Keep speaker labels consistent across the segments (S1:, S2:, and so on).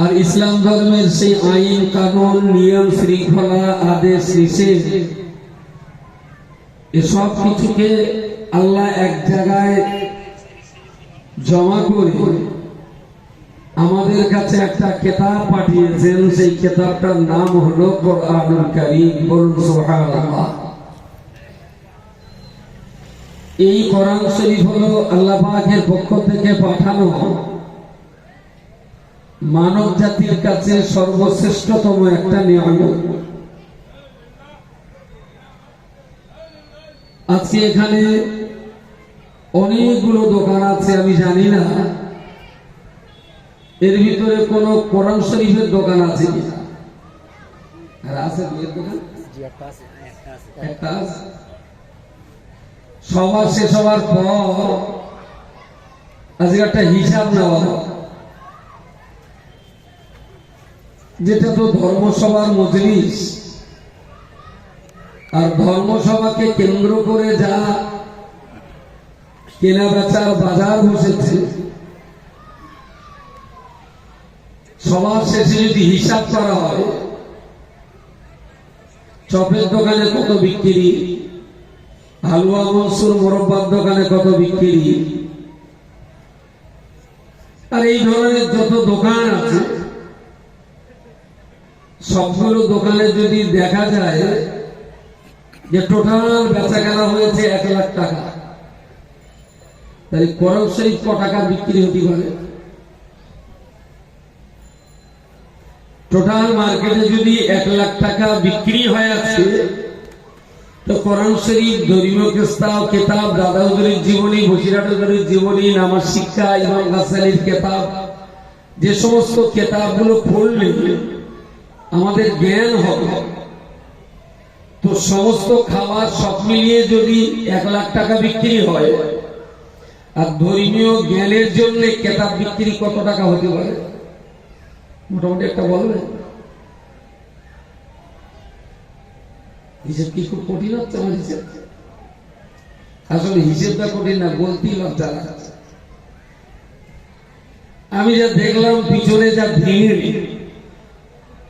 S1: আর ইসলাম ধর্মের সেই আইন কানুন নিয়ম শৃঙ্খলা আদেশ নিষেধ এসব কিছুকে আল্লাহ এক জায়গায় জমা করে আমাদের কাছে একটা কিতাব পাঠিয়েছেন। সেই কিতাবটার নাম হলো কোরআনুল কারীম। বলুন সুবহানাল্লাহ। এই কোরআন শরীফ হলো আল্লাহ পাকের পক্ষ থেকে পাঠানো মানব জাতির কাছে সর্বশ্রেষ্ঠতম একটা নিয়ামত। আজকে এখানে অনেকগুলো দোকান আছে, আমি জানি না এর ভিতরে কোন কোরআন শরীফের দোকান আছে কিনা। আর আছে বইয়ের দোকান? একটা আছে। সবার শেষ হওয়ার পর আজকে একটা হিসাব নেওয়া হয়, যেটা তো ধর্মসভার মজলিস। আর ধর্মসভাকে কেন্দ্র করে যা কেনা বেচার বাজার বসেছে, সবার শেষে যদি হিসাব করা হয়, চপের দোকানে কত বিক্রি, হালুয়া মনসুর মোরব্বার দোকানে কত বিক্রি, আর এই ধরনের যত দোকান আছে সবগুলো দোকানে যদি দেখা যায় যে টোটাল বেচা কেনা হয়েছে 1 লাখ টাকা, তাহলে কোরআন শরীফ ক টাকা বিক্রি হতে পারে? টোটাল মার্কেটে যদি 1 লাখ টাকা বিক্রি হয়ে আছে, তো কোরআন শরীফ, ধর্মীয় কিতাব, দাদা হুজুরের জীবনী, বসিরহাট হুজুরের জীবনী, নামাজ শিক্ষা, ইমাম গাজ্জালির কিতাব, যে সমস্ত কিতাবগুলো পড়লে আমাদের জ্ঞান হবে, তো সমস্ত খাবার সব মিলিয়ে যদি 1 লাখ টাকা বিক্রি হয়, আর ধর্মীয় জ্ঞানের জন্য কিতাব বিক্রি কত টাকা হতে পারে মোটামুটি একটা বলবেন? হিসেব কি খুব কঠিন হচ্ছে আমার হিসেব? আসলে হিসেবটা কঠিন না, বলতেই লজ্জা লাগছে। আমি যা দেখলাম পিছনে যা ভিড়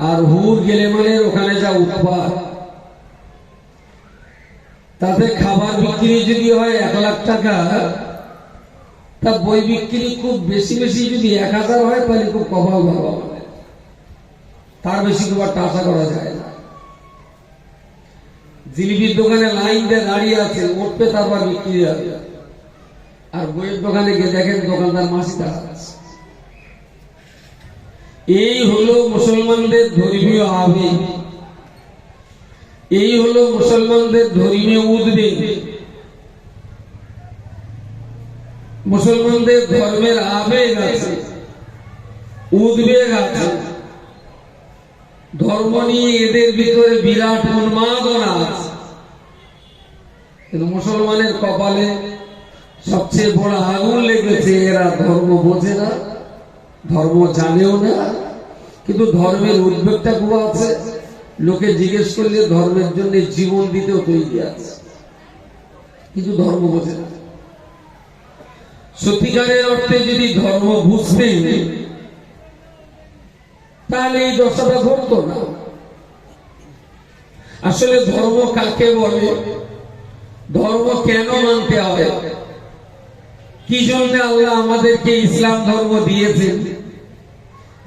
S1: আর হুর গেলেমানের ওখানে যা উৎপাদ, তাতে খাবার বিক্রি যদি হয় 1 লাখ টাকা, তা বই বিক্রি খুব বেশি বেশি যদি 1000 হয়, তাহলে খুব কমাল ভাবা, তার বেশি খুব একটা আশা করা যায় না। জিলিপির দোকানে লাইন দিয়ে দাঁড়িয়ে আছে, উঠবে তারপর বিক্রি হবে। আর বইয়ের দোকানে গিয়ে দেখেন দোকানদার মাসি দাঁড়াচ্ছে। এই হলো মুসলমানদের ধর্মীয় আবেগ, এই হলো মুসলমানদের ধর্মীয় উদ্বেগ। মুসলমানদের ধর্মের আবেগ আছে, উদ্বেগ আছে, ধর্ম নিয়ে এদের ভিতরে বিরাট উন্মাদনা আছে। কিন্তু মুসলমানের কপালে সবচেয়ে বড় আগুন লেগেছে, এরা ধর্ম বোঝে না, ধর্ম জানেও না, কিন্তু ধর্মের উদ্বেগটা খুব আছে। লোকে জিজ্ঞেস করলে ধর্মের জন্য জীবন দিতেও তৈরি আছে, কিন্তু ধর্ম বোঝে না। সত্যিকারের অর্থে যদি ধর্ম বুঝতেন, তাহলে এই দশাটা ঘটতো না। আসলে ধর্ম কাকে বলে, ধর্ম কেন মানতে হবে, কি জন্য আল্লাহ আমাদেরকে ইসলাম ধর্ম দিয়েছেন,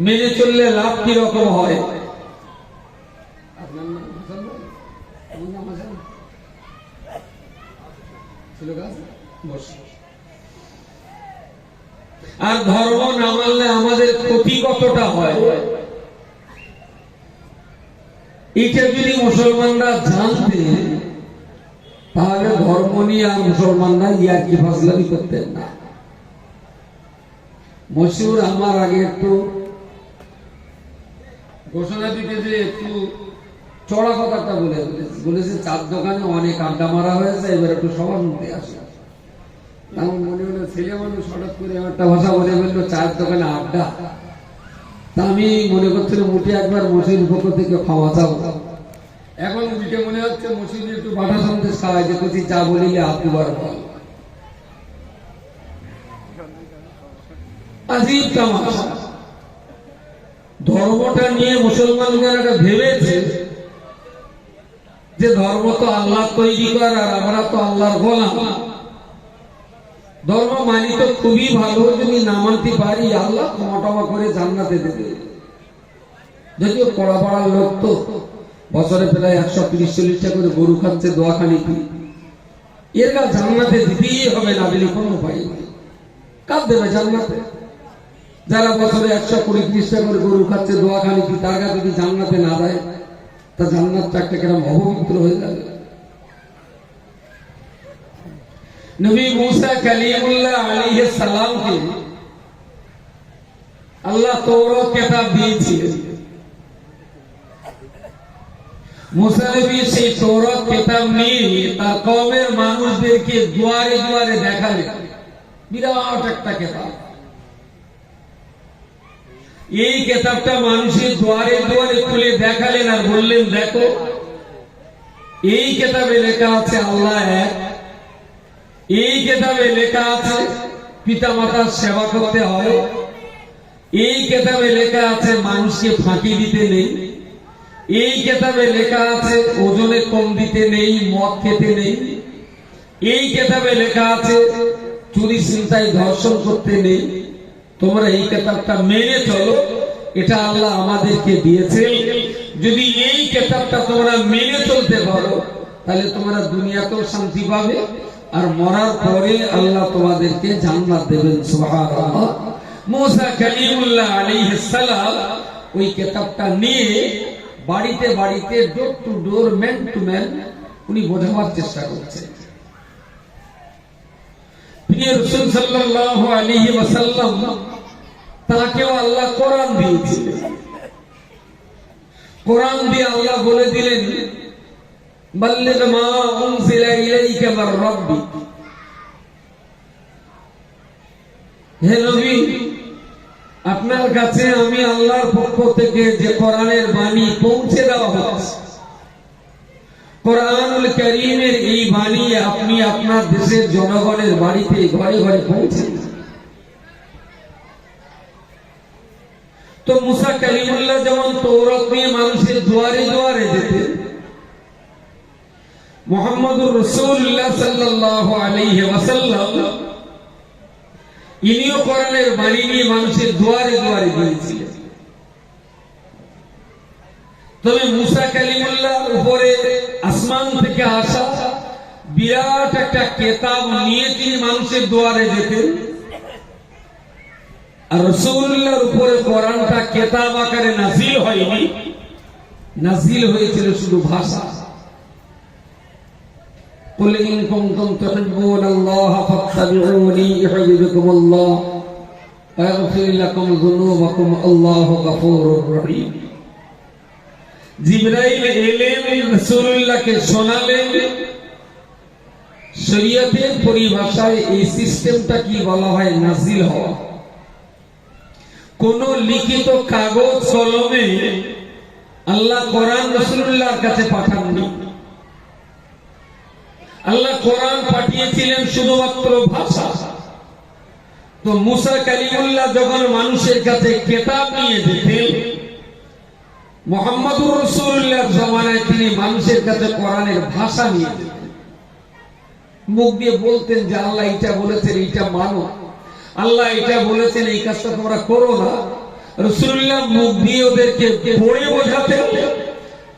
S1: মেনে চললে লাভ কি রকম হয়। আর ধর্ম না মানলে আমাদের ক্ষতি কতটা হয়, এটা যদি মুসলমানরা জানতে, তাহলে ধর্ম নিয়ে আর মুসলমানরা ইয়ার্কি ফাজলামি করতেন না। মশিউর আমার আগে একটু ঘোষণা দিতে যে একটু চড়া কথাটা বলেছে, চার দোকানে অনেক আড্ডা মারা হয়েছে, এবার একটু সবার মধ্যে আসে। আমার মনে হলো ছেলে মানুষ হঠাৎ করে একটা ভাষা বলে বললো চার দোকানে আড্ডা। তা আমি মনে করছিলাম মুঠে একবার মসজিদ পক্ষ থেকে ক্ষমা চাও। এখন উল্টে মনে হচ্ছে মসজিদে একটু বাটা সন্দেশ খাওয়াই, যে তুই চা বলিলে আপনি বার বল। আজীব তামাশা। ধর্মটা নিয়ে মুসলমানরা ভেবেছে যে ধর্ম তো আল্লাহ তৈরি করার, আর আমরা তো আল্লাহর গোলাম। ধর্ম মানি তো খুবই ভালো, যদি না মানতে পারি আল্লাহ ক্ষমা করে জান্নাতে দেবে। যদিও পড়া পড়ার লোক তো বছরে প্রায় 130-40টা করে গরু খাচ্ছে দোয়াখানি কি, এর গা জান্নাতে দিতেই হবে, না দিলে কোনো উপায় নেই। কার দেবে জান্নাতে? যারা বছরে 120-30টা করে গরু খাচ্ছে দোয়াখানি কি, তার গা যদি জান্নাতে না দেয় তা জান্নাতটা একটা কেরম অপবিত্র হয়ে যাবে। নবী মুসা কালিমুল্লাহ আলাইহিস সালামকে আল্লাহ তাওরাত কিতাব দিয়েছিলেন। মুসা নবী সেই তাওরাত কিতাব নিয়ে তার কওমের মানুষদেরকে দুয়ারে দুয়ারে দেখালেন। বিরাট একটা কিতাব। এই কিতাবটা মানুষের দুয়ারে দুয়ারে তুলে দেখালেন আর বললেন, দেখো এই কিতাবে লেখা আছে আল্লাহ এক, এই কিতাবে লেখা আছে পিতামাতার সেবা করতে হয়, এই কিতাবে লেখা আছে মানুষকে ফাঁকি দিতে নেই, এই কিতাবে লেখা আছে ওজনে কম দিতে নেই, মদ খেতে নেই, এই কিতাবে লেখা আছে চুরি ছিনতাই ধর্ষণ করতে নেই। তোমরা এই কিতাবটা মেনে চলো, এটা আল্লাহ আমাদেরকে দিয়েছে। যদি এই কিতাবটা তোমরা মেনে চলতে পারো তাহলে তোমরা দুনিয়াতেও শান্তি পাবে, আর মরার পরে আল্লাহ তোমাদেরকে জান্নাত দেবেন। সুবহানাল্লাহ। মুসা কালিমুল্লাহ আলাইহিস সালাম ওই কিতাবটা নিয়ে বাড়িতে বাড়িতে, door to door, man to man উনি বোঝাবার চেষ্টা করছেন। প্রিয় রাসূল সাল্লাল্লাহু আলাইহি ওয়াসাল্লাম তাকেও আল্লাহ কোরআন দিয়েছিলেন। কোরআন দিয়ে আল্লাহ বলে দিলেন, বাল্লিগ মা উনজিলা ইলাইকা মির রাব্বিক। হে নবী, আপনার কাছে আমি আল্লাহর পক্ষ থেকে যে কোরআনের বাণী পৌঁছে দেওয়া হচ্ছে, কোরআনুল কারীমের এই বাণী আপনি আপনার দেশের জনগণের বাড়িতে ঘরে ঘরে পৌঁছে দিন। তো মুসা কালিমুল্লাহ যেমন তাওরাত নিয়ে মানুষের দুয়ারে দুয়ারে যেতেন, মুহাম্মদুর রাসূলুল্লাহ সাল্লাল্লাহু আলাইহি ওয়াসাল্লাম ইনিও কোরআনের বাণী নিয়ে মানুষের দুয়ারে দুয়ারে গিয়েছিলেন। তবে মুসা কালিমুল্লাহর উপরে আসমান থেকে আসা বিরাট একটা কিতাব নিয়ে তিনি মানুষের দুয়ারে যেতেন, আর রাসূলুল্লাহর উপরে কোরআনটা কিতাব আকারে নাযিল হয়নি, নাযিল হয়েছিল শুধু ভাষা। কুল ইন কুনতুম তুহিব্বুনাল্লাহ ফাত্তাবিউনি ইউহিব্বুকুমুল্লাহ ওয়া ইয়াগফির লাকুম যুনুবাকুম আল্লাহু গফুরুর রহিম। জিবরাইল এলেন, রাসূলুল্লাহকে শোনালেন শরীয়তের পরিভাষায় এই সিস্টেমটা কি বলা হয়, নাযিল হওয়া। কোন লিখিত কাগজ কলমে আল্লাহ কোরআন রাসূলুল্লাহর কাছে পাঠাননি। আল্লাহ কোরআন পাঠিয়েছিলেন শুধুমাত্র ভাষা। তো মুসা কালিমুল্লাহ যখন মানুষের কাছে কিতাব নিয়ে যেতেন, মুহাম্মদুর রাসূলুল্লাহর জামানায় তিনি মানুষের কাছে কোরআনের ভাষা নিয়ে যেতেন। মুখ দিয়ে বলতেন যে আল্লাহ এটা বলেছেন, এইটা মানো, আল্লাহ এটা বলেছেন, এই কাজটা তোমরা করো না। রাসূলুল্লাহ মুখ দিয়ে ওদেরকে পড়ে বোঝাতেন,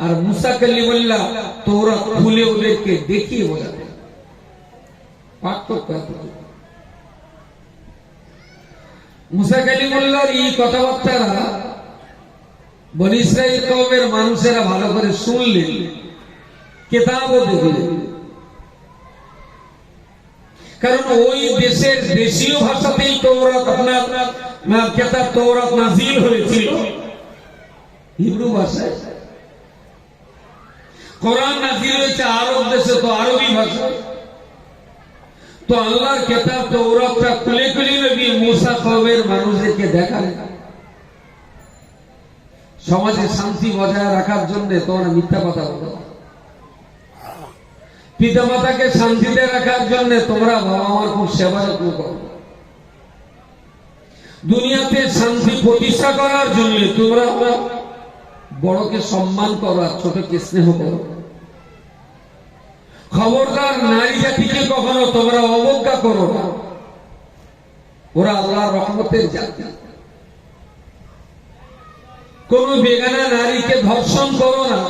S1: আর মুসা কালিমুল্লাহ তাওরাত খুলে ওদেরকে দেখিয়ে বোঝাতেন। পার্থক্য এতটুকু। মুসা কালিমুল্লাহর এই কথাবার্তারা বনী ইসরাইল কওমের মানুষেরা ভালো করে শুনলেন, কিতাবও দেখলেন। কারণ ওই দেশের দেশীয় ভাষাতেই তাওরাত, আপনার কিতাব তাওরাত নাযিল হয়েছিল হিব্রু ভাষায়। কোরআন নাযিল হয়েছে আরব দেশে, তো আরবি ভাষা। তো আল্লাহর কিতাব তাওরাতটা খুলে খুলে নবী মুসা কওমের মানুষদেরকে দেখালেন। সমাজে শান্তি বজায় রাখার জন্য তোমরা মিথ্যা কথা বলো, পিতামাতাকে শান্তিতে রাখার জন্য তোমরা বাবা মার খুব সেবা যত্ন করো, দুনিয়াতে শান্তি প্রতিষ্ঠা করার জন্য তোমরা বড়কে সম্মান করো আর ছোটকে স্নেহ করো। খবরদার নারী জাতিকে কখনো তোমরা অবজ্ঞা করো না, ওরা আল্লাহর রহমতের জাতি। কোন বেগানা নারীকে ধর্ষণ করো না,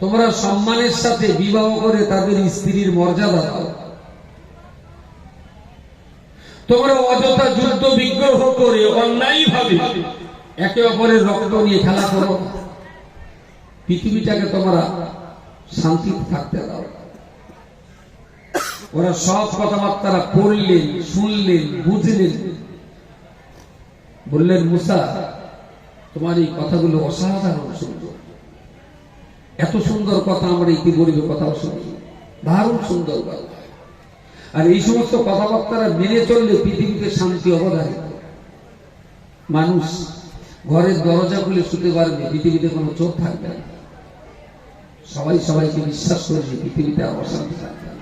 S1: তোমরা সম্মানের সাথে বিবাহ করে তাদের স্ত্রীর মর্যাদা দাও। তোমরা অযথা যুদ্ধ বিগ্রহ করে অন্যায় ভাবে একে অপরের রক্ত নিয়ে খেলা করো। পৃথিবীটাকে তোমরা শান্তিতে থাকতে দাও। ওরা সব কথাবার্তা পড়লেন, শুনলেন, বুঝলেন, বললেন মুসা তোমার এই কথাগুলো অসাধারণ সুন্দর, এত সুন্দর কথা আমরা ইতিপূর্বে কথাও শুনি, দারুণ সুন্দর কথা। আর এই সমস্ত কথাবার্তা মেনে চললে পৃথিবীতে শান্তি অবধারিত। মানুষ ঘরের দরজা খুলে শুতে পারবে, পৃথিবীতে কোনো চোর থাকবে না। সবাই সবাইকে বিশ্বাস করবে, পৃথিবীতে আর অশান্তি থাকবে না।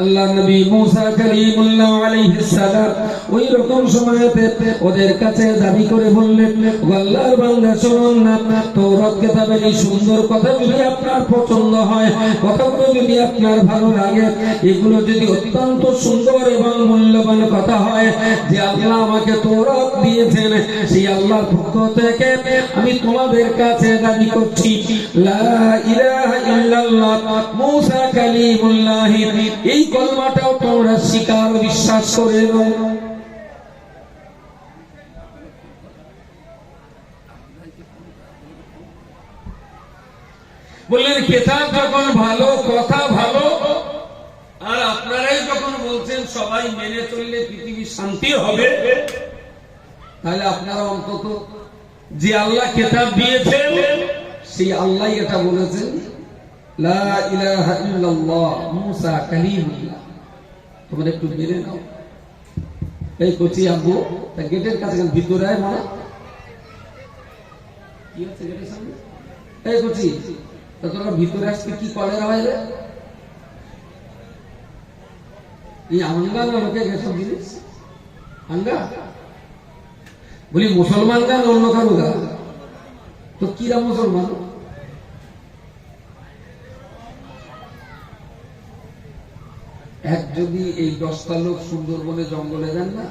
S1: আল্লাহ নবী মুসা কালিমুল্লাহ আলাইহিস সালাম ওই রকম সময়তে ওদের কাছে দাবি করে বললেন, আল্লাহর বান্দা শুনুন না, তাওরাত কিতাবের এই সুন্দর কথা যদি আপনার পছন্দ হয়, কথাগুলো যদি আপনার ভালো লাগে, এগুলো যদি অত্যন্ত সুন্দর এবং মূল্যবান কথা হয়, যে আল্লাহ আমাকে তাওরাত দিয়েছেন, সেই আল্লাহর পক্ষ থেকে আমি তোমাদের কাছে দাবি করছি লা ইলাহা ইল্লাল্লাহ মুসা কালিমুল্লাহ, এই কলমাটাও তোমরা স্বীকার বিশ্বাস করে নাও। বললেন কিতাব যখন ভালো, কথা ভালো, আর আপনারাই যখন বলছেন সবাই মেনে চললে পৃথিবী শান্তি হবে, তাহলে আপনারা অন্তত যে আল্লাহ কিতাব দিয়েছেন সেই আল্লাহ এটা বলেছেন লা ইলাহা ইল্লাল্লাহ মুসা কালিমুল্লাহ, তোমরা একটু মেনে নাও। এই কচি আব্বু তা গেটের কাছে ভিতরে আয়, মনে কি হচ্ছে গেটের সামনে? এই কচি তা তোরা ভিতরে আসতে কি কলেরা হয় রে? এই আঙ্গা না লোকে এসব জিনিস আঙ্গা বলি মুসলমান গান অন্য কারো গা, তো কিরা মুসলমান? এক যদি এই 10টা লোক সুন্দরবনে জঙ্গলে যান না,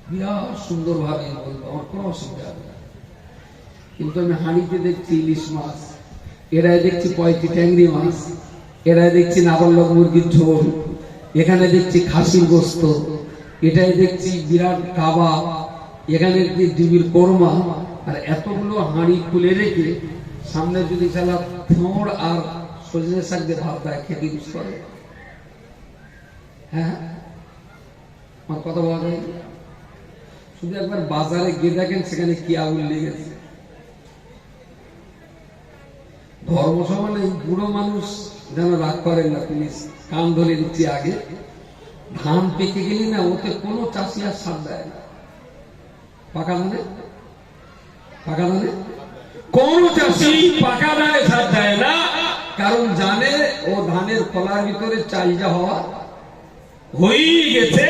S1: বিরাট সুন্দর ভাবে বলবো, আমার কোনো অসুবিধা হবে না। কিন্তু আমি হাঁড়িতে দেখছি ইলিশ মাছ, এরাই দেখছি পয়টি ট্যাংরি মাছ, এরাই দেখছি নাবালক মুরগির ঝোল, এখানে দেখছি খাসির গোস্ত, এটাই দেখছি বিরাট কাবাব, এখানে ডিবির কোরমা, আর এতগুলো হাঁড়ি খুলে রেখে সামনে যদি সালা থোড় আর সজনে শাক দিয়ে ভাত দেয়, খেতে ইউজ করে। হ্যাঁ, আমার কথা বলা যায়। শুধু একবার বাজারে গিয়ে দেখেন সেখানে কি আগুন লেগেছে। ধর্মসভা নেই, বুড়ো মানুষ যেন রাগ করেন না, প্লিজ কান ধরে দিচ্ছি। আগে ধান পেকে গেলি না, ওতে কোনো চাষি আর সার দেয় না। পাকা ধানে কোন চাষি পাকা ধানে সার দেয় না, কারণ জানে ও ধানের ফলার ভিতরে চাহিদা হওয়া হয়ে গেছে,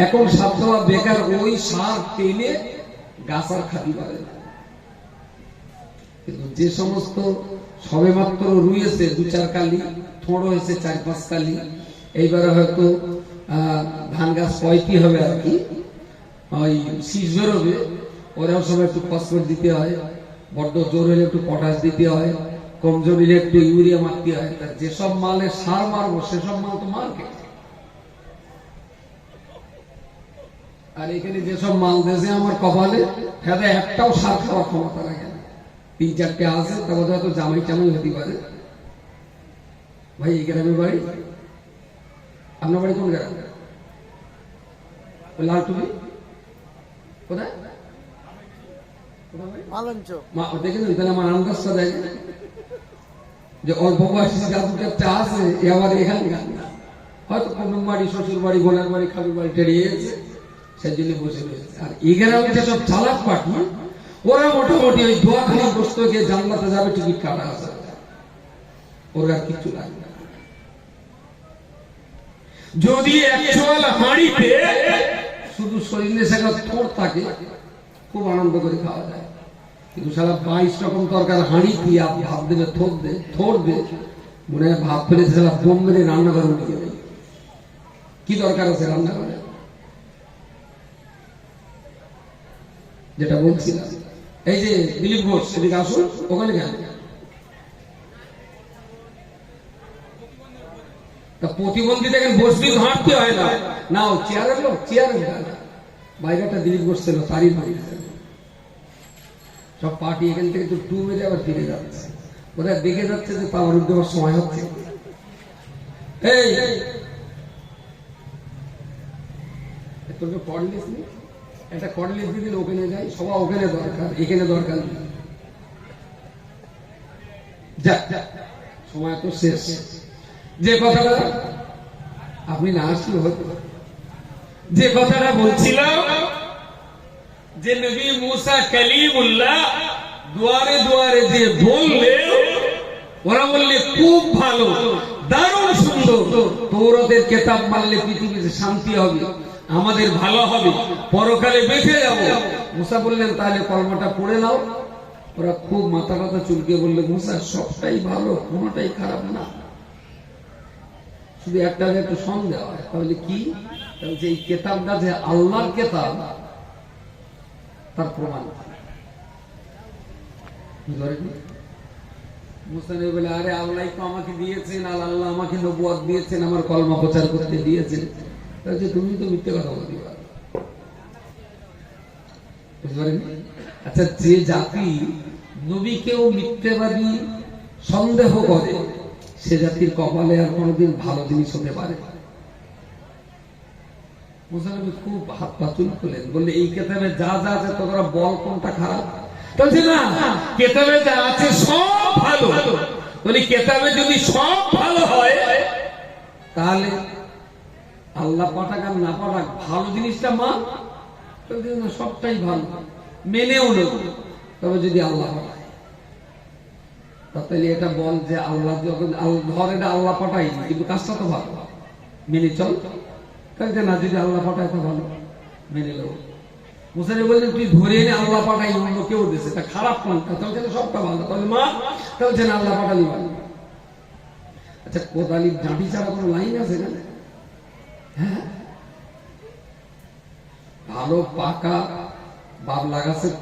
S1: এখন সার দেওয়া বেকার। ওই সার টেনে গাছ আর খাতি পারে না। কিন্তু যে সমস্ত সবে মাত্র রুয়েছে 2-4 কালি, থোড় হয়েছে 4-5 কালি, এইবারে হয়তো ধান গাছ পয়টি হবে আর কি, ওই শীষ বেরোবে, ওরাও সবাই একটু ফসফেট দিতে হয়, বড্ড জোর হলে একটু পটাশ দিতে হয়, কমজোর হলে একটু ইউরিয়া মারতে হয়। যেসব মালে সার মারবো সেসব মাল তো মার্কেট। আর এখানে যেসব মাল দেশে আমার কপালে খেতে একটাও সার খাওয়ার ক্ষমতা রাখে না। 3-4টে আছে, তার মধ্যে হয়তো জামাই টামাই হতে পারে। ভাই এই গ্রামের বাড়ি, আপনার বাড়ি কোন গ্রাম? লালটুলি কোথায়? দেখেন তাহলে আমার আন্দাজটা দেয় যে অল্প বয়সী জাদুটা একটা আছে, আবার এখানে হয়তো কুটুম বাড়ি, শ্বশুর বাড়ি, বোনের বাড়ি, খালুর বাড়ি টেরিয়ে গেছে, সেই জন্য বসে রয়েছে। আর এই গ্রামে যেসব চালাক পাঠি, ওরা মোটামুটি ওই দোয়াখানা বসতে গিয়ে জানলাতে যাবে, টিকিট কাটা আছে, ওরা আর কিচ্ছু লাগবে না। যদি একচুয়াল হাঁড়িতে শুধু শরীরে সেটা থোড় থাকে, খুব আনন্দ করে খাওয়া যায়। কিন্তু সারা 22 রকম তরকার হাঁড়ি দিয়ে ভাত দেবে, থোড় দে মনে হয় ভাত ফেলে সারা বোম মেরে রান্না করে উঠে যাবে। কি দরকার আছে রান্না করে? যেটা বলছিলাম, এই যে দিলীপ ঘোষ, সেদিকে আসুন। ওখানে কেন? প্রতিবন্ধী দেখেন বসবি, হাঁটতে হয় না। না ও চেয়ারের লোক, চেয়ারের বাইরে একটা দিলীপ ঘোষ ছিল, তারই বাড়ি। সব পার্টি এখান থেকে তো টু মেরে আবার ফিরে যাচ্ছে। ওরা দেখে যাচ্ছে যে পাওয়ার উঠে সময় হচ্ছে। এই তোকে কর্ডলেস নেই, একটা কর্ডলেস দিয়ে দিলে ওখানে যাই, সবাই ওখানে দরকার, এখানে দরকার নেই। যাক, সময় তো শেষ। যে কথাটা আপনি না আসলে হতো, যে কথাটা বলছিলাম যে নবী মুসা কালিমুল্লাহ দুয়ারে দুয়ারে যে বললে, ওরা বললে খুব ভালো, দারুণ সুন্দর, তৌরাতের কিতাব মানলে পৃথিবীতে শান্তি হবে, আমাদের ভালো হবে, পরকালে বেঁচে যাব। মুসা বললেন তাহলে কলমাটা পড়ে নাও। ওরা খুব মাথা ব্যথা চুলকে বললে, মুসা সবটাই ভালো, কোনোটাই খারাপ না, শুধু একটা একটু সন্দেহ হয়। তাহলে কি? যে এই কেতাবটা যে আল্লাহর কেতাব, তার প্রমাণ। মুসা নবী বলে, আরে আল্লাহ তো আমাকে দিয়েছেন, আর আল্লাহ আমাকে নবুয়ত দিয়েছেন, আমার কলমা প্রচার করতে দিয়েছেন, তাহলে তুমি তো মিথ্যে কথা বলতে পারো। বুঝতে পারেন? আচ্ছা, যে জাতি নবীকেও মিথ্যেবাদী সন্দেহ করে, সে জাতির কপালে আর কোনোদিন ভালো জিনিস হতে পারে। মুসা নবী খুব হাত পা চুল খুলেন, বললে এই কেতাবে যা যা আছে তোরা বল কোনটা খারাপ? বলছে না, কেতাবে যা আছে সব ভালো। বলি কেতাবে যদি সব ভালো হয়, তাহলে আল্লাহ পাঠাক আর না পাঠাক ভালো জিনিসটা মান। সবটাই ভালো, মেনেও নেব, তবে যদি আল্লাহ পাঠায়। তাহলে এটা বল যে আল্লাহ যখন ধর এটা আল্লাহ পাঠায়নি, কিন্তু কাজটা তো ভালো, মেনে চল। কাজে না, যদি আল্লাহ পাঠায় তো ভালো, মেনে নেব। মুসা নবী বললেন, তুই ধরে এনে আল্লাহ পাঠাই অন্য কেউ দিয়েছে, তা খারাপ কোনটা? তাহলে সবটা ভালো, তাহলে মা, তাহলে না আল্লাহ পাঠালি ভালো। আচ্ছা, কোদালির ডাঁটি ছাড়া কোনো লাইন আছে না? হ্যাঁ, ভালো পাকা বাবলা গাছের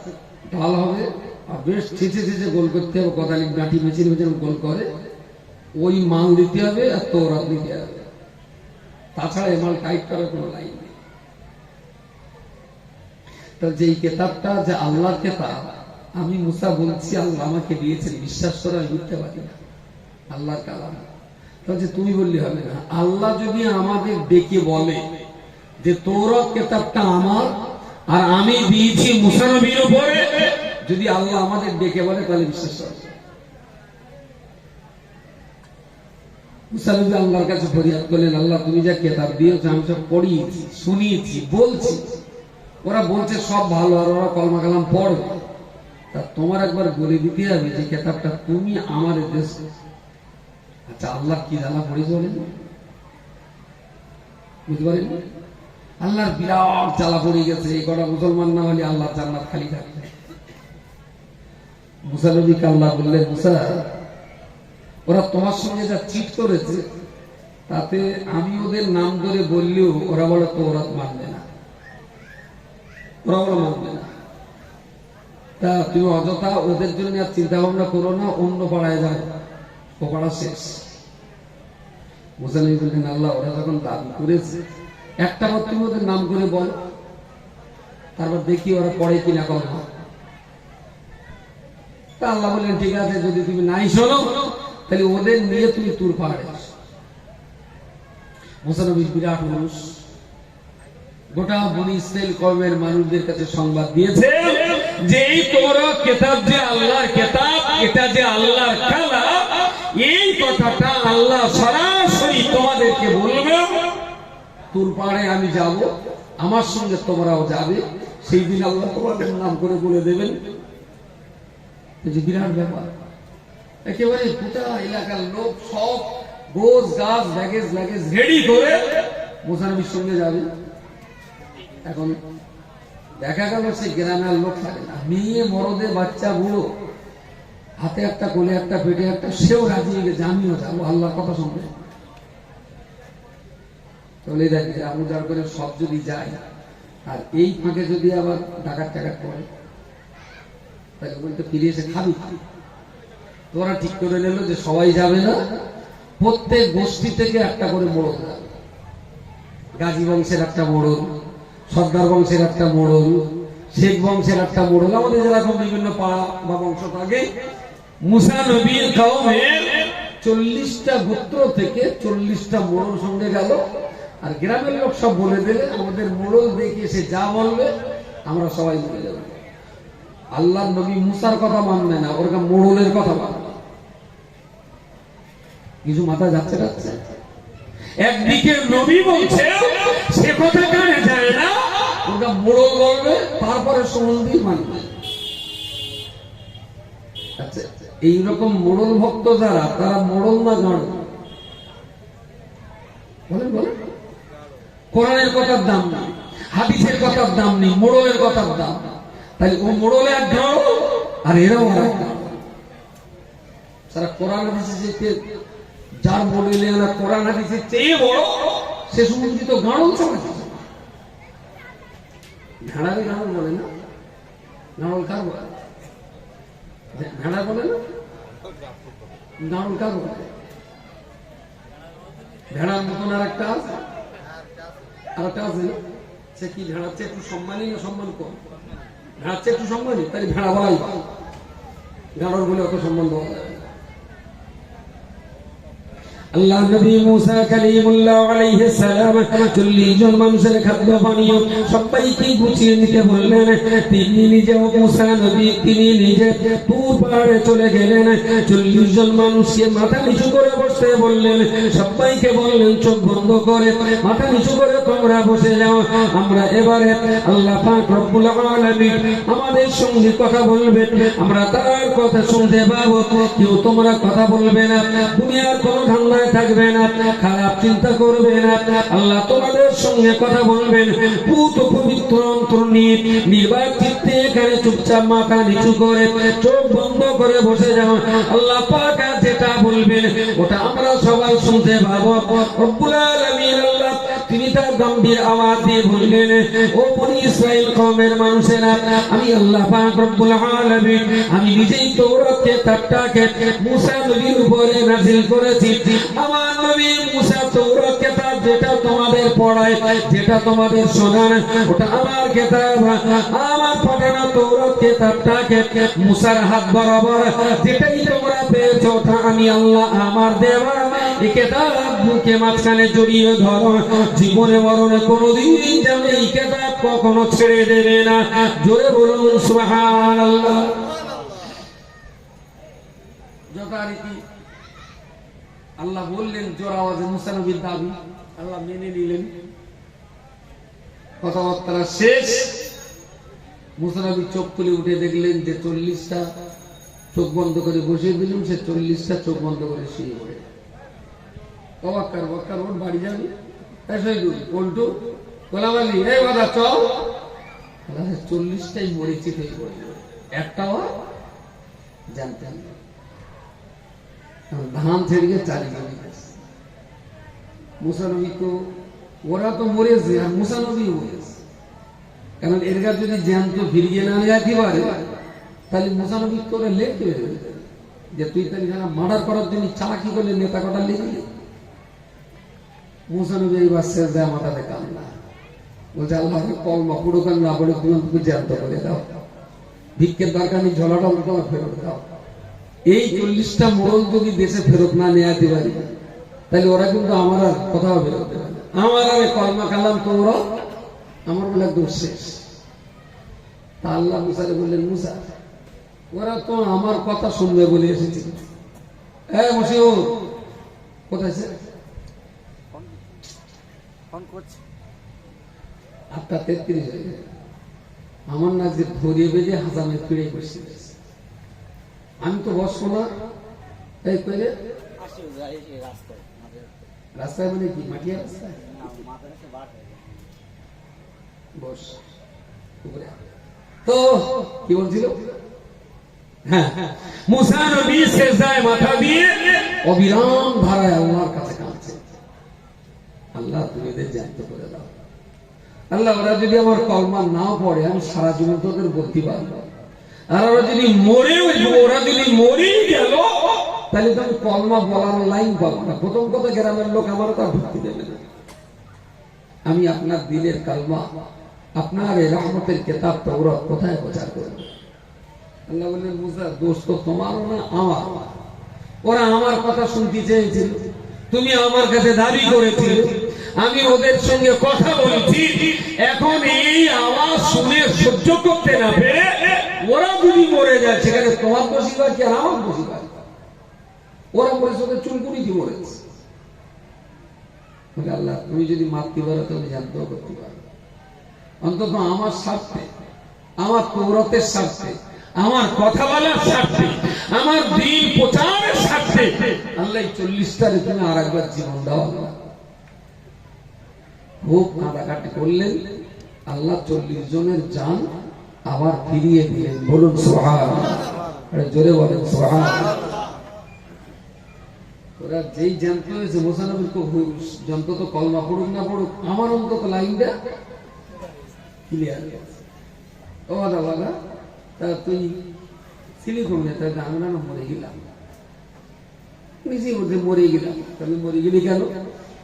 S1: ডাল হবে, আর বেশ ছেঁচে ছেঁচে গোল করতে হবে, কোদালির ডাঁটি মেচিন মেচিন গোল করে ওই মাল দিতে হবে, আর তৌরাত দিতে হবে। তাছাড়া এই মাল টাইট করার কোনো লাইন নেই। তাহলে যে এই কেতাবটা যে আল্লাহর কেতাব, আমি মুসা বলছি আল্লাহ আমাকে দিয়েছেন, বিশ্বাস করে আমি বুঝতে পারি না আল্লাহর কালাম। তাহলে তুমি বললে হবে না। আল্লাহ যদি আমাদের ডেকে বলে যে তৌরাত কেতাবটা আমার, আর আমি দিয়েছি মুসা নবীর উপরে, যদি আল্লাহ আমাদের ডেকে বলে তাহলে বিশ্বাস করবে। মুসা নবী আল্লাহর কাছে ফরিয়াদ করলেন, আল্লাহ তুমি যা কেতাব দিয়েছো আমি সব পড়িয়েছি, শুনিয়েছি, বলছি, ওরা বলছে সব ভালো, আর ওরা কলমা কালাম পড়বে, তা তোমার একবার বলে দিতে হবে যে কেতাবটা তুমি আমার দেশ। আচ্ছা, আল্লাহ কি জানা পড়ে বলেন? বুঝতে পারেন? আল্লাহর বিরাট জ্বালা পড়ে গেছে, এই কটা মুসলমান না হলে আল্লাহ জান্নাত খালি থাকবে। মুসা নবীকে আল্লাহ বললেন, মুসা ওরা তোমার সঙ্গে যা চিট করেছে, তাতে আমি ওদের নাম ধরে বললেও ওরা বলে তৌরাত মানবে না, ওরা বলে মানবে না। তা তুমি অযথা ওদের জন্য আর চিন্তা ভাবনা করো না, অন্য পাড়ায় যাও, ও পাড়া শেষ। মুসা নবী বললেন, আল্লাহ ওরা যখন দাবি করেছে, একটা বার তুমি ওদের নাম করে বল, তারপর দেখি ওরা পড়ে কিনা কলমা। তা আল্লাহ বললেন, ঠিক আছে, যদি তুমি নাই শোনো তাহলে ওদের নিয়ে তুমি তুর পাহাড়ে। মুসা নবী বিরাট মানুষ, গোটা বনি ইসরাইল কওমের মানুষদের কাছে সংবাদ দিয়েছে যে এই তৌরাত কিতাব যে আল্লাহর কিতাব, এটা যে আল্লাহর কালাম, এই কথাটা আল্লাহ সরাসরি তোমাদেরকে বলবে। তুর পাহাড়ে আমি যাব, আমার সঙ্গে তোমরাও যাবে, সেই দিন আল্লাহ তোমাদের নাম করে বলে দেবেন। বিরাট ব্যাপার, একেবারে গোটা এলাকার লোক সব গোছ গাছ ব্যাগেজ রেডি করে মুসা নবীর সঙ্গে যাবে। এখন দেখা গেল সে গ্রামের লোক থাকে না, মেয়ে মরদে বাচ্চা বুড়ো, হাতে একটা কোলে একটা পেটে একটা, সেও রাজি হয়ে গেছে আমিও যাবো আল্লাহর কথা শুনবে। তাহলে দেখে আবুজার করে সব যদি যায় আর এই ফাঁকে যদি আবার ডাকাত টাকাত করে তাহলে বলতে ফিরে এসে খাবি। তোরা ঠিক করে নিল যে সবাই যাবে না, প্রত্যেক গোষ্ঠী থেকে একটা করে মোড়ল যাবে। গাজী বংশের একটা মোড়ল, সর্দার বংশের একটা মোড়ল, শেখ বংশের একটা মোড়ল, আমাদের যেরকম বিভিন্ন পাড়া বা বংশ থাকে। মুসা নবীর কওমের 40টা গোত্র থেকে 40টা মোড়ল সঙ্গে গেল। আর গ্রামের লোক সব বলে দিলে আমাদের মোড়ল দেখে সে যা বলবে আমরা সবাই বলে যাব। আল্লাহ নবী মুসার কথা মানবে না, ওরকম মোড়লের কথা মানবে। কিছু মাথা যাচ্ছে যাচ্ছে। একদিকে নবী বলছে সে কথা কানে যায় না, ওটা মোড়ল বলবে, তারপরে সম্বন্ধী মানবে। আচ্ছা, এইরকম মোড়ল ভক্ত যারা, তারা মোড়ল না গাঁড়? বলেন বলেন। কোরআনের কথার দাম নেই, হাদিসের কথার দাম নেই, মোড়লের কথার দাম। তাই ও মোড়লে এক গাঁড় আর এরাও আর এক গাঁড়। সারা কোরআন হাদিসে যার মোড়লে আনা কোরআন হাদিসের চেয়ে বড়, সে সুমন্ত্রিত গাঁড়ল চালাচ্ছে। ভেড়ারে গাঁড়ল বলে না, গাঁড়ল কার বলে? ভেড়া বলে না, গাঁড়ল কার বলে? ভেড়ার মতন আর একটা আছে, আর একটা আছে না, সে কি ভেড়ার চেয়ে একটু সম্মানী না সম্মান কম? ভেড়ার চেয়ে একটু সম্মানী, তাই ভেড়া বলাই ভালো, গাঁড়ল বলে অত সম্মান দেওয়া যায়। আল্লাহ নবী মুসা কালিমুল্লাহ আলাইহিস সালাম 40 জন মানুষের খাদ্য পানীয় সবাইকে গুছিয়ে নিতে বললেন। তিনি নিজে মুসা নবী তিনি নিজে তুর পাহাড়ে চলে গেলেন। 40 জন মানুষকে মাথা নিচু করে বসতে বললেন। সবাইকে বললেন চোখ বন্ধ করে মাথা নিচু করে তোমরা বসে যাও। আমরা এবারে আল্লাহ পাক রব্বুল আলামিন আমাদের সঙ্গে কথা বলবেন, আমরা তার কথা শুনতে পাবো। কেউ তোমরা কথা বলবে না, দুনিয়ার কোনো ধান্দা থাকবে না, খারাপ চিন্তা করবে না। আল্লাহ তোমাদের সঙ্গে কথা বলবেন। পুত পবিত্র অন্তর নিয়ে নির্বাক চিত্তে এখানে চুপচাপ মাথা নিচু করে চোখ বন্ধ করে বসে যাও। আল্লাহ পাক যেটা বলবেন ওটা আমরা সবাই শুনতে পাবো। রব্বুল আলামিন আল্লাহ তিনি তার গম্ভীর আওয়াজ দিয়ে বললেন, ও বনি ইসরাইল কওমের মানুষেরা, আমি আল্লাহ পাক রব্বুল আলামিন আমি নিজেই তাওরাত কিতাবটাকে মুসা নবীর উপরে নাযিল করেছি। আমার নবী মুসা তাওরাত কিতাব যেটা তোমাদের পড়ায়, যেটা তোমাদের শোনান, ওটা আমার কিতাব। আমার পড়ানো তাওরাত কিতাবটাকে মুসার হাত বরাবর যেটাই তোমরা পেয়েছো ওটা আমি আল্লাহ আমার দেওয়া। এই কিতাব বুকে মাঝখানে জড়িয়ে ধরো, জীবনে মরণে কোনোদিন যেন এই কিতাব কখনো ছেড়ে দেবে না। জোরে বলুন সুবহানাল্লাহ। যথারীতি আল্লাহ বললেন জোর আওয়াজে মুসা নবীর দাবি, আল্লাহ মেনে নিলেন। কথাবার্তা শেষ। মুসা নবী চোখ তুলে উঠে দেখলেন যে 40টা চোখ বন্ধ করে বসিয়ে দিলেন, সে 40টা চোখ বন্ধ করে শুয়ে পড়ে। অবাক্কার বক্কার ওর বাড়ি যাবি, পল্টু গোলাবালি এই বাধা চল। 40টাই মরিচিত হয়ে পড়ল, একটাও জানতেন না। ধান ছেড়ে চালিয়ে মুসা নবী তো, ওরা তো মরেছে আর মুসা নবী মরেছে। কারণ এর কাছে যদি জ্যান্ত ফিরিয়ে না যেতে পারে তাহলে মুসা নবী তোরা লেখতে হবে যে তুই তাহলে মার্ডার করার জন্য চালাকি করলে নেতা কটা লিখলি। মুসা নবী এইবার শেষ দেয় মাথাতে কান্না, বলছে আল্লাহকে কলমা পুরো কান না পড়ে তুমি জ্যান্ত করে দাও, ভিক্ষের দরকার নেই, ঝোলাটা তোমার ফেরত দাও। এই 40টা মোড়ল যদি দেশে ফেরত না নেওয়াতে পারি তাহলে ওরা কিন্তু আমার আর কোথাও ফেরত দেবে না। আমার আর কলমা কালাম তো ওরা আমার বলে একদম শেষ। তা আল্লাহ মুসাকে বললেন, মুসা ওরা তো আমার কথা শুনবে বলে এসেছে। কোথায় সে? 8:33 হয়ে গেছে। আমার না যে ধরিয়ে বেজে হাসানের ফিরে বসে আমি তো বসবো না, এই করে রাস্তায় মানে কি মাটিয়া রাস্তায়? বস উপরে। তো কি বলছিল? হ্যাঁ, মুসা নবী সিজদায় মাথা দিয়ে অবিরাম ধারায় আল্লাহর কাছে কাঁদছে, আল্লাহ তুমি এদের জ্যান্ত করে দাও। আল্লাহ ওরা যদি আমার কলমা নাও পড়ে আমি সারা জীবন তোদের বলতে পারবো, আর ওরা যদি মরেই গেল তাহলে তো আমি কলমা বলার লাইন পাবো না। প্রথম কথা গ্রামের লোক আমার তা ঢুকতে দেবে না। আমি আপনার দিলের কালমা, আপনার এই রহমতের কেতাব তাওরাত কোথায় প্রচার করবে? আল্লাহ বললেন মুসা দোষ তো তোমারও না আমার। ওরা আমার কথা শুনতে চেয়েছিল, তুমি আমার কাছে দাবি করেছিলে, আমি ওদের সঙ্গে কথা বলছি, এখন এই আওয়াজ শুনে সহ্য করতে না পেরে ওরা যদি মরে যায় সেখানে তোমার বসিবার কি আর আমার বসিবার? ওরা মরেছে, ওদের চুলকুনি কি মরেছে? আল্লাহ তুমি যদি মারতে পারো তুমি জানতেও করতে পারো, অন্তত আমার স্বার্থে, আমার তৌরাতের স্বার্থে, আমার কথা বলার স্বার্থে, আমার দিন প্রচারের স্বার্থে আল্লাহ 40টারে তুমি আর একবার জীবন দাও। খুব কাঁদাকাটি করলেন, আল্লাহ 40 জনের জান আবার ফিরিয়ে দিলেন। বলুন সুবহানাল্লাহ, জোরে বলেন সুবহানাল্লাহ। ওরা যেই জানত হয়েছে মুসা নবীর যন্ত তো কলমা পড়ুক না পড়ুক আমার অন্তত লাইনটা ক্লিয়ার। ও দাদা তা তুই ছিলি কমে, তাহলে আমরা না মরে গেলাম, নিজের মধ্যে মরে গেলাম। তাহলে মরে গেলি কেন?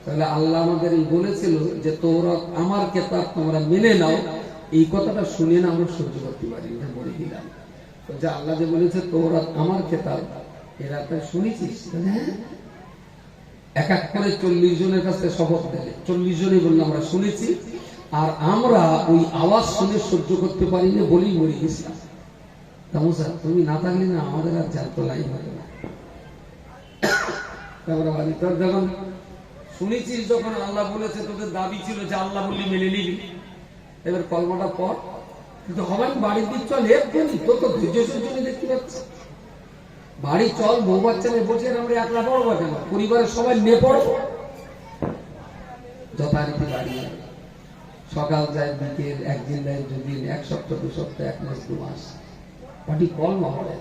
S1: তাহলে আল্লাহ আমাদের বলেছিল যে তোমরা আমার কেতাব তোমরা মেনে নাও, এই কথাটা শুনে না আমরা সহ্য করতে পারি না, মরে গেলাম। যে আল্লাহ যে বলেছে তোমরা আমার কেতাব, এরা তো শুনেছিস? হ্যাঁ, এক এক করে 40 জনের কাছে শপথ দিলে 40 জনই বললো আমরা শুনেছি, আর আমরা ওই আওয়াজ শুনে সহ্য করতে পারি না বলেই মরে গেছিলাম। মুসা তুমি না থাকলে না আমাদের আর জানতো লাইন হবে না। তোর যখন শুনেছিস, যখন আল্লাহ বলেছে, তোদের দাবি ছিল যে আল্লাহ বললি মেনে নিবি, এবার কলমাটা পড়। কিন্তু হবেন বাড়ির দিক চল, এক্ষুনি তোর তো ধৈর্য সহ্য দেখতে পাচ্ছি। বাড়ি চল, বউ বাচ্চা নিয়ে বসে আমরা একলা পড়বো কেন? পরিবারের সবাই নিয়ে পড়বো। যথারীতি বাড়ি সকাল যায়, বিকেল, একদিন দেয়, দুদিন, এক সপ্তাহ, 2 সপ্তাহ, 1 মাস, 2 মাস, পাটি কলমা পড়ে।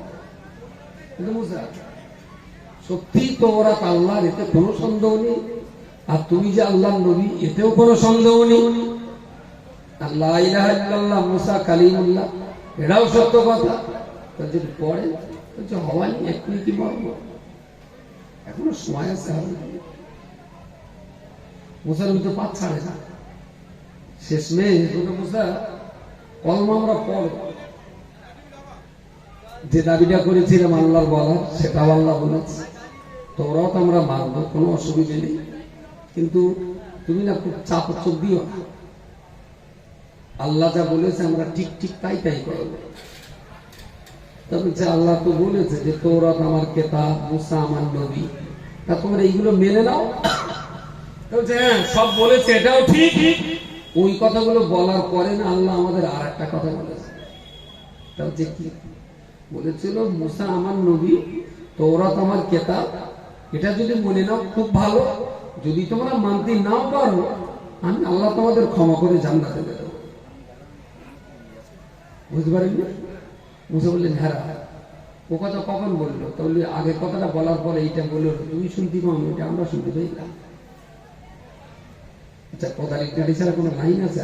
S1: সত্যি তো ওরা আল্লাহর, এতে কোনো সন্দেহ নেই। আর তুমি যে আল্লাহর নবী, এতেও কোনো সন্দেহ নেই। লা ইলাহা ইল্লাল্লাহ মুসা কালিমুল্লাহ, এটাও সত্য কথা। যদি পড়ে হওয়ানি এক্ষুনি কি মরবো, এখনো সময় আছে। মুসার তো পাত ছাড়ে না, শেষ মেয়ে মুসা কলমা আমরা পড়ব। যে দাবিটা করেছিলাম আল্লাহর বলা, সেটাও আল্লাহ বলেছে, তোরাও তো আমরা মানবো, কোনো অসুবিধা নেই। কিন্তু তুমি না খুব চাপ চোখ দিও না, আল্লাহ যা বলেছে আমরা ঠিক ঠিক তাই তাই করবো। তবে আল্লাহ তো বলেছে যে তৌরাত আমার কেতাব, মুসা আমার নবী, তা তোমরা এইগুলো মেনে নাও। হ্যাঁ সব বলেছে, এটাও ঠিক। ওই কথাগুলো বলার পরে না আল্লাহ আমাদের আর একটা কথা বলেছে। তা হচ্ছে কি বলেছিল? মুসা আমার নবী, তৌরাত আমার কেতাব, এটা যদি মনে নাও খুব ভালো, যদি তোমরা মানতে নাও পারো আমি আল্লাহ তোমাদের ক্ষমা করে জান্নাতে দেব। বুঝতে পারেন? মুসা বললেন হ্যাঁ। ও কথা কখন বললো? তাহলে আগের কথাটা বলার পরে এইটা বললো, তুমি শুনতে পাও, এটা আমরা শুনতে পাইলাম। আচ্ছা, কোদালি গাড়ি ছাড়া কোনো লাইন আছে?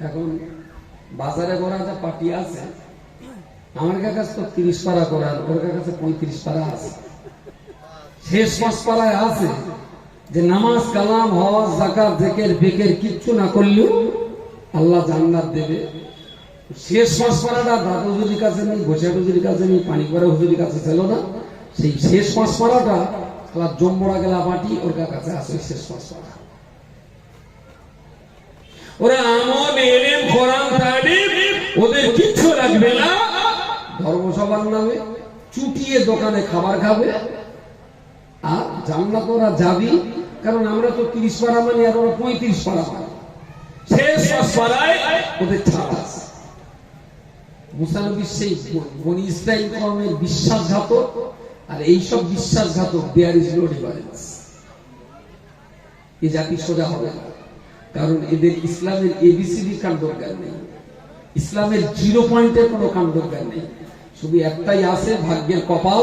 S1: এখন বাজারে করা যা পার্টি আছে, আমার কাছে তো 30 পারা করার, ওর কাছে 35 পারা আছে। শেষ 5 পারায় আছে যে নামাজ, কালাম, হজ, যাকাত, জিকির, ফিকির কিচ্ছু না করলেও আল্লাহ জান্নাত দেবে। শেষ 5 পারাটা দাদু হুজুরির কাছে নেই, ঘোষা হুজুরির কাছে নেই, পানিকড়া হুজুরির কাছে ছিল না। সেই শেষ 5 পারাটা জম্বরা গেলা পাটি ওর কাছে আছে। শেষ 5 পারা ওরা আমল, ইলম, কোরআন, তালিম ওদের কিচ্ছু লাগবে না। ধর্মসভার নামে চুটিয়ে দোকানে খাবার খাবে, আর জান্নাত ওরা যাবি। কারণ আমরা তো 30 পারা মানে, আর ওরা 35 পারা মানে। শেষ 5 পারায় ওদের ছাড় আছে। মুসা নবী সেই বনি ইসরাইল কওমের বিশ্বাসঘাতক, আর এইসব বিশ্বাসঘাতক দেয়ার ইজ নো ডিফারেন্স। এই জাতি সোজা হবে না, কারণ এদের ইসলামের এবিসিডি কাণ্ডজ্ঞান নেই, ইসলামের 0 পয়েন্টের কোনো কাণ্ডজ্ঞান নেই। শুধু একটাই আছে, ভাগ্যের কপাল,